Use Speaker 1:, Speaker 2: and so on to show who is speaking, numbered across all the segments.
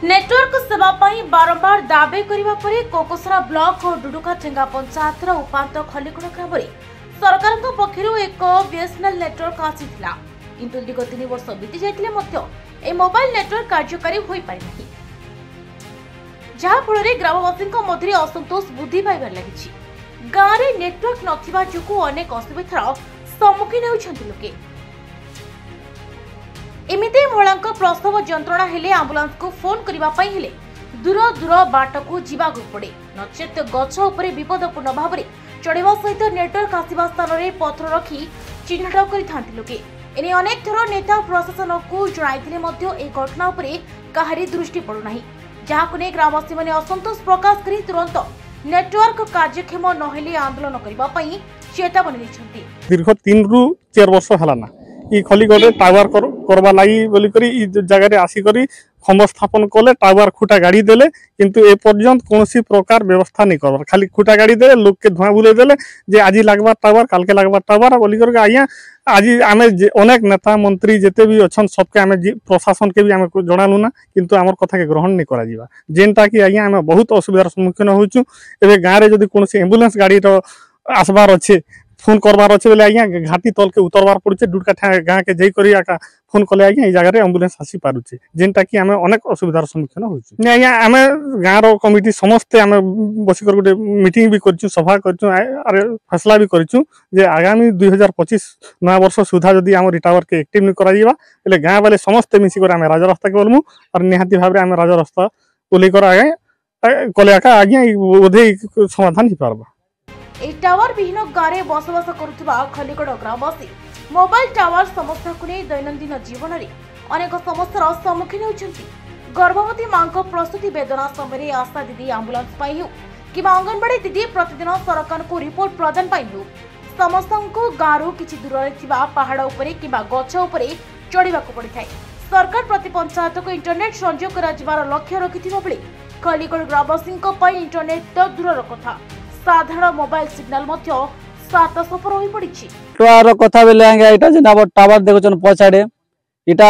Speaker 1: Network सेवा पाई बारंबार दाबी करबा परे कोकोसरा ब्लॉक और डुडुका चेंगा पंचायतर उपांत खलिकोण ग्राम सरकार पक्षरु एक बीएसएनएल नेटवर्क आसीथिला किंतु दीर्घ 3 वर्ष बीती जाइतिले मध्य ए मोबाइल नेटवर्क कार्यकारी होई पारि नाही जहा फल ग्रामवासी मध्य असंतोष वृद्धि पाइबार लगी गाँव में नेटवर्क नथिबा जुकु अनेक असुविधार सम्मुखीन होउछन्ति लोके एमिते महिला प्रसव जंत्रणा हेले आंबुलांस को फोन करबा पई हेले दूर दूर बाट को जीवाक पड़े नचेत गछ उपरे विपदपूर्ण भाव में चढ़ा सहित नेटवर्क आसवा स्थान में पथर रखी चिन्हट कर लोके एने अनेक थर नेता प्रशासन को जणाई घटना उपरे काहारी दृष्टि पड़ुना जहां ने ग्रामवासी मैंने असंतोष प्रकाश कर तुरंत नेटवर्क कार्यक्षम नहेले आंदोलन करने चेतावनी दी
Speaker 2: दीर्घ 3 ରୁ 4 वर्ष हलाना ई खलिगढ़ टावर करवा लगी बोलिकी जगह आसिक खम्ब स्थापन कले टावर खुटा गाड़ी देले किंतु ए पर्यंत कौन प्रकार व्यवस्था नहीं कर खाली खुटा गाड़ी दे लोक के धुआं बुले देले जे आज लगवा टावर काल के लगवा टावर बोलिक आज्ञा आज आम अनेक नेता मंत्री जिते भी अच्छा सबके आम प्रशासन के भी आम जनालु ना किंतु आमर कथा के ग्रहण नहीं करा जेनटा कि आज्ञा आम बहुत असुविधार सम्मुखीन होचु एबे गाँव में जदि कौन एम्बुलेंस गाड़ी आसबार अच्छे फोन करवार अच्छे बोले आज्ञा घाटी तल के उतरवार पड़े डुडका गाँव के जाइकरी फोन कले आज्ञा ये जगह एम्बुलेंस आसी पारुचे जेनटा कि आम अनेक असुविधार सम्मुखीन होचु आज्ञा आम गाँव कमिटी समस्ते आम बसिक गोटे मीटिंग भी करछु सभा करछु अरे फैसला भी करछु जे आगामी 2025 नया वर्ष सुधा जदि आम टावर के एक्टिव नहीं करा बोले गाँव वाले समस्ते मिसिक आम राजरास्ता के बोलमु और निहाती भाव में आम राजरास्ता ओल्लेकर आगे कले आज्ञा बोधे समाधान हो पार्बा
Speaker 1: टावर विहीन गाँव में बसवास करुवा खलिगढ़ ग्रामवासी मोबाइल टावर समस्या को नहीं दैनंदिन जीवन में अनेक समस्यार सम्मुखीन होती गर्भवती मां प्रसूति वेदना समय आशा दीदी आंबुलांस पाई हो कि अंगनवाड़ी दीदी प्रतिदिन सरकार को रिपोर्ट प्रदान पाई हो समस्त गाँव किसी दूर पहाड़ उपरे कि गछ उपरे चढ़ा पड़ता है सरकार प्रति पंचायत को इंटरनेट संयोग कर लक्ष्य रखि खलिगढ़ ग्रामवासी इंटरनेट तो दूर कथा साधारण मोबाइल सिग्नल मध्य सात सफर हो पड़ी
Speaker 3: टावर कथा बेले एटा जे टावर देखछन पछाडे एटा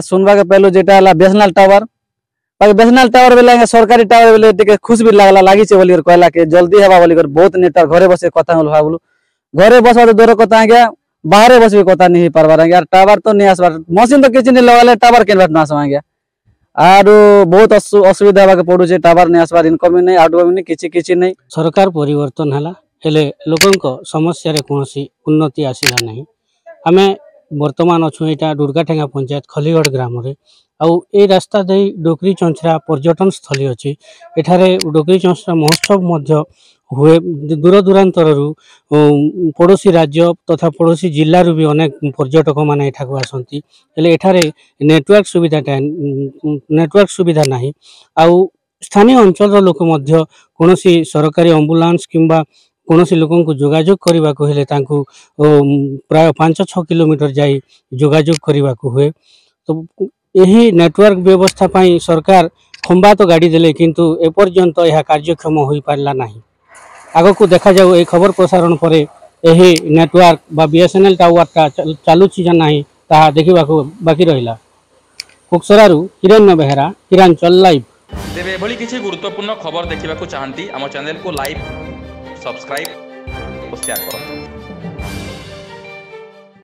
Speaker 3: सुनबा के पहलो जेटा हला बीएसएनएल टावर बाकी बीएसएनएल टावर बेले सरकारी टावर बेले टिके खुश भी लागला लागि छे बोली कहला के जल्दी हेबा बोली बहुत नेटवर्क घरे बसे कथा होल भाबलु घरे बसवा तो दूर कथा बाहर बस भी कथा नहीं पारबार यार टावर तो नहीं आसबार मशीन तो किछ नहीं लगाले टावर केन बात ना आसवा आरो बहुत असुविधा होगा पड़ुचे टावर नहीं आसबार इनकम नहीं आउटकम नहीं किछि नहीं
Speaker 4: सरकार परिवर्तन हला हेले लोकंक समस्या रे कोनोसी उन्नति आसिला नहीं आमे वर्तमान अछु एटा दुर्गाठेंगा पंचायत खलिगढ़ ग्राम रे आउ ए रास्ता दे डोकरी चंचरा पर्यटन स्थली अछि एठारे डोकरी चंचरा महोत्सव मध्य हुए दूर दूरांतर पड़ोसी राज्य तथा पड़ोसी जिल्ला भी अनेक पर्यटक माने एठा को आसंती हेले एठारे नेटवर्क सुविधा नाही आउ स्थानीय अंचल लोक मध्य कोनोसी सरकारी एम्बुलेंस किंबा कोनोसी लोकन को जोगाजोग करबा को हेले तांको प्राय 5-6 किलोमीटर जाई जोगाजोग करबा को हुए तो यही नेटवर्क व्यवस्था पाई सरकार खंबा तो गाड़ी देले किंतु ए पर्यंत यह कार्यक्षम होई पारला नाही आगो को देखा जाऊ ए खबर प्रसारण पर यही नेटवर्क बा बीएसएनएल टावर चालुची जा नाही ताहा देखिबा को बाकी रहिला कुक्सरारू हिरण्य बेहरा हिरांचल लाइव
Speaker 5: तेबे एभली किछि गुरुत्वपूर्ण खबर देखिबा को चाहंती हम चैनल को लाइक सब्सक्राइब और शेयर करो।